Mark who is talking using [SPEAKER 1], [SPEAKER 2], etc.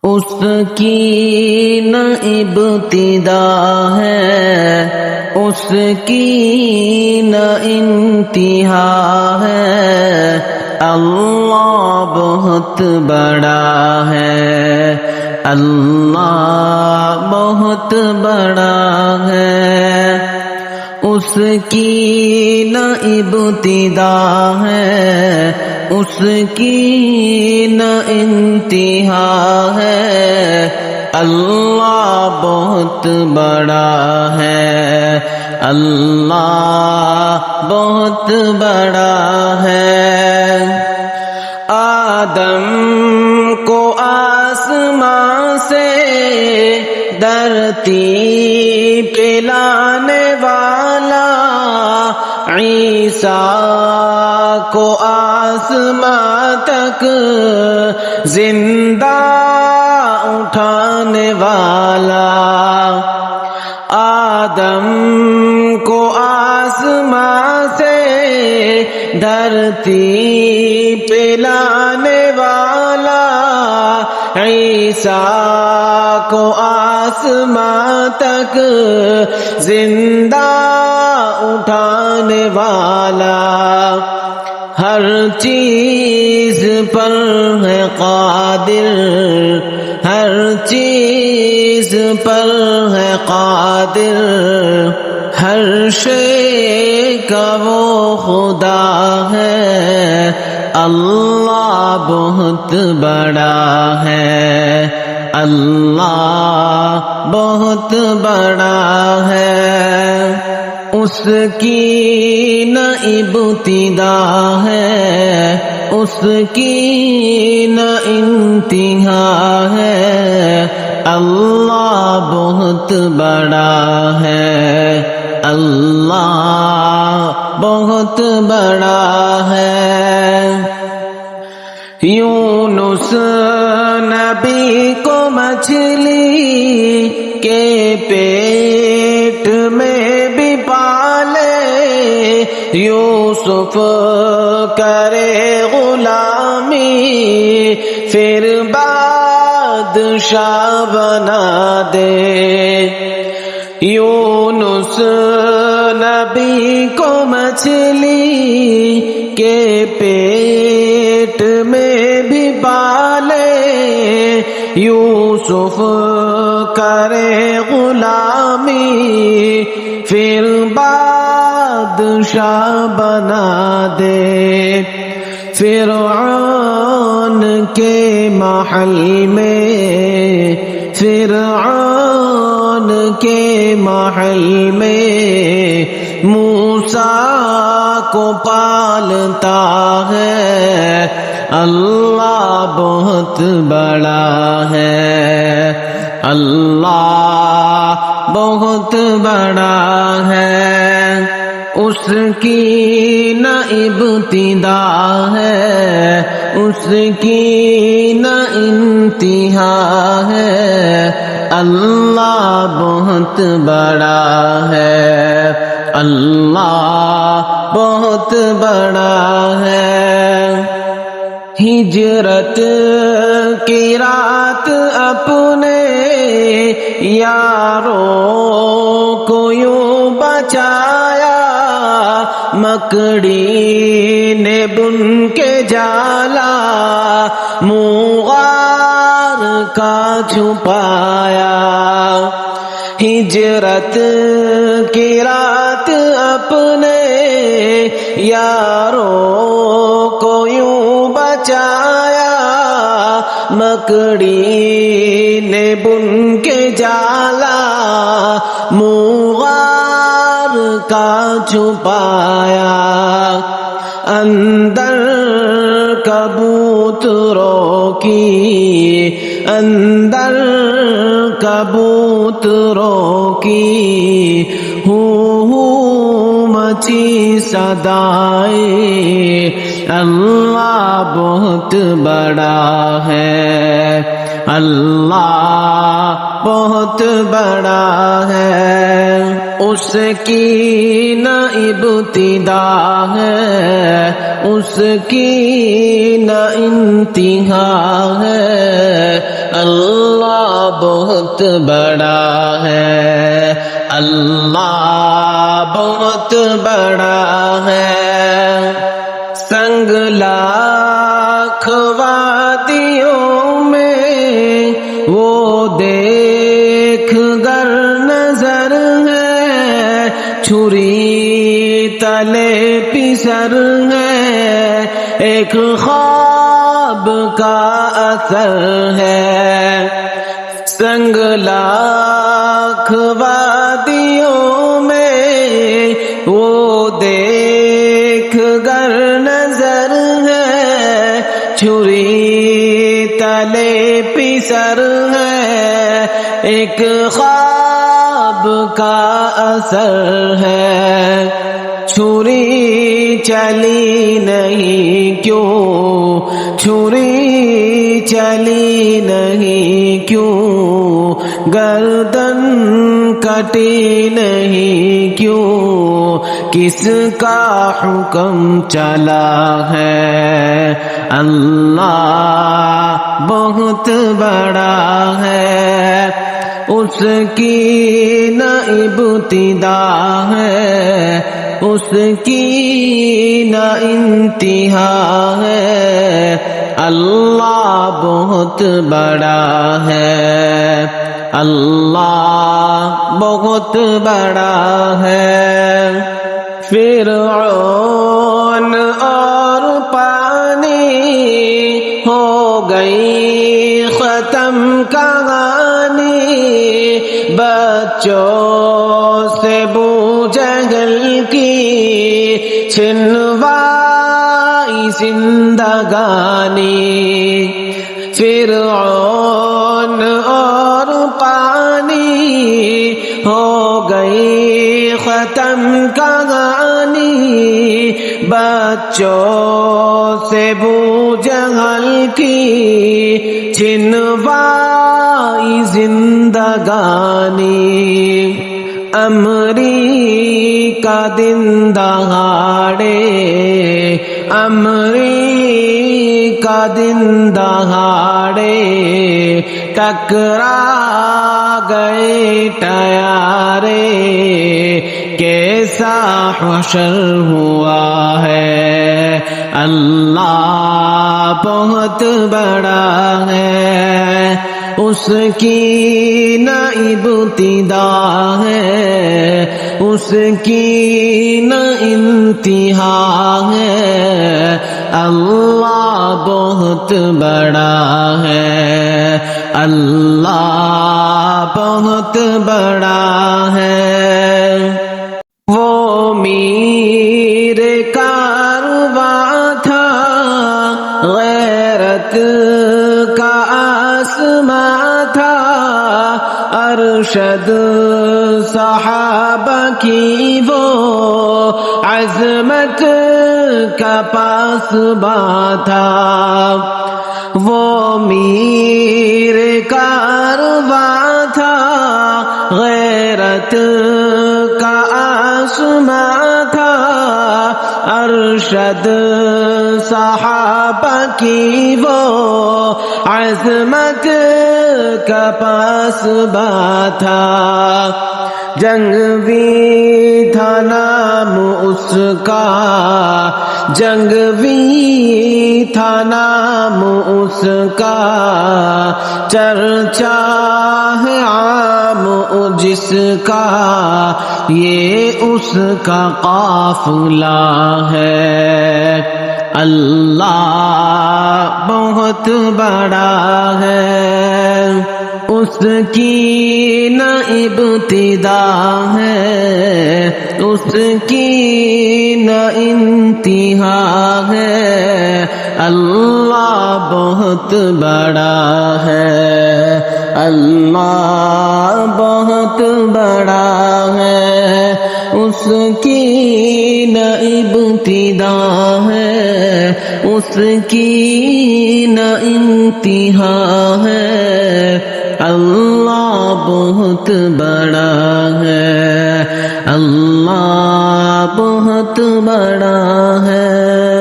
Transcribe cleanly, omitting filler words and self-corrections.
[SPEAKER 1] اس کی نہ ابتدا ہے، اس کی نہ انتہا ہے، اللہ بہت بڑا ہے، اللہ بہت بڑا ہے۔ اس کی نہ ابتدا ہے، اس کی نہ انتہا ہے، اللہ بہت بڑا ہے، اللہ بہت بڑا ہے۔ آدم کو آسمان سے دھرتی پہ لانے والا، عیسیٰ کو آسمان تک زندہ اٹھانے والا، آدم کو آسمان سے دھرتی پہ لانے والا، عیسیٰ کو آسمان تک زندہ اٹھانے والا، ہر چیز پر ہے قادر، ہر چیز پر ہے قادر، ہر شے کا وہ خدا ہے، اللہ بہت بڑا ہے، اللہ بہت بڑا ہے۔ اس کی نہ ابتدا ہے، اس کی نہ انتہا ہے، اللہ بہت بڑا ہے، اللہ بہت بڑا ہے۔ یونس نبی کو مچھلی کے پیٹ میں بھی پالے، یوسف کرے غلامی پھر بادشاہ بنا دے۔ یونس نبی کو مچھلی کے پیٹ میں بھی پالے، یوسف کرے غلامی پھر بادشاہ بنا دے۔ فرعون کے محل میں، فرعون کے محل میں موسیٰ کو پالتا ہے، اللہ بہت بڑا ہے، اللہ بہت بڑا ہے۔ اس کی نہ ابتدا ہے، اس کی نہ انتہا ہے، اللہ بہت بڑا ہے، اللہ بہت بڑا ہے۔ ہجرت کی رات اپنے یاروں کو یوں بچایا، مکڑی نے بن کے جالا مغار کا چھپایا۔ ہجرت کی رات اپنے یاروں کو یوں بچایا، مکڑی نے بن کے جالا مغار کا چھپایا۔ اندر کبوتروں کی، اندر کبوتروں کی ہو مچی صدائے، اللہ بہت بڑا ہے، اللہ بہت بڑا ہے۔ اس کی نہ ابتدا ہے، اس کی نہ انتہا ہے، اللہ بہت بڑا ہے، اللہ بہت بڑا ہے۔ سنگ لاکھ وادیوں میں وہ دیکھ گر نظر ہے، چھری تلے پسر ہے، ایک خواب کا اثر ہے۔ سنگ لاکھ وادیوں میں وہ دیکھ گر نظر ہے، چھری تلے پسر ہے، ایک خواب کا اثر ہے۔ چھری چلی نہیں کیوں، چھری چلی نہیں کیوں، گردن کٹی نہیں کیوں، کس کا حکم چلا ہے؟ اللہ بہت بڑا ہے، اس کی نہ ابتدا ہے، اس کی نہ انتہا ہے۔ اللہ بہت بڑا ہے، اللہ بہت بڑا ہے۔ فرعون اور پانی ہو گئی ختم کہانی، بچوں سے ابو جہل کی چھنوائی زندگانی۔ فرعون اور پانی ہو گئی ختم کہانی، بچوں سے ابو جہل کی چھنوائی زندگانی۔ امریکہ دن دہاڑے، امریکہ دن دہاڑے ٹکرا گئے ٹیارے، کیسا حشر ہوا ہے۔ اللہ بہت بڑا ہے، اس کی نہ ابتدا ہے، اس کی نہ انتہا ہے۔ اللہ بہت بڑا ہے، اللہ بہت بڑا ہے۔ وہ میر کارواں تھا، غیرت کا آسماں تھا، ارشد صحابہ کی وہ عظمت کا پاسباں تھا۔ وہ میر کارواں تھا، غیرت کا آسماں تھا، ارشد صحابہ کی وہ عظمت کا پاسباں تھا۔ جنگوی تھا نام اس کا، جنگوی تھا نام اس کا، چرچا ہے عام جس کا، یہ اس کا قافلہ ہے۔ اللہ بہت بڑا ہے، اس کی نہ ابتدا ہے، اس کی نہ انتہا ہے۔ اللہ بہت بڑا ہے، اللہ بہت بڑا ہے، اس کی نہ ابتدا ہے، اس کی نہ انتہا ہے۔ اللہ بہت بڑا ہے، اللہ بہت بڑا ہے۔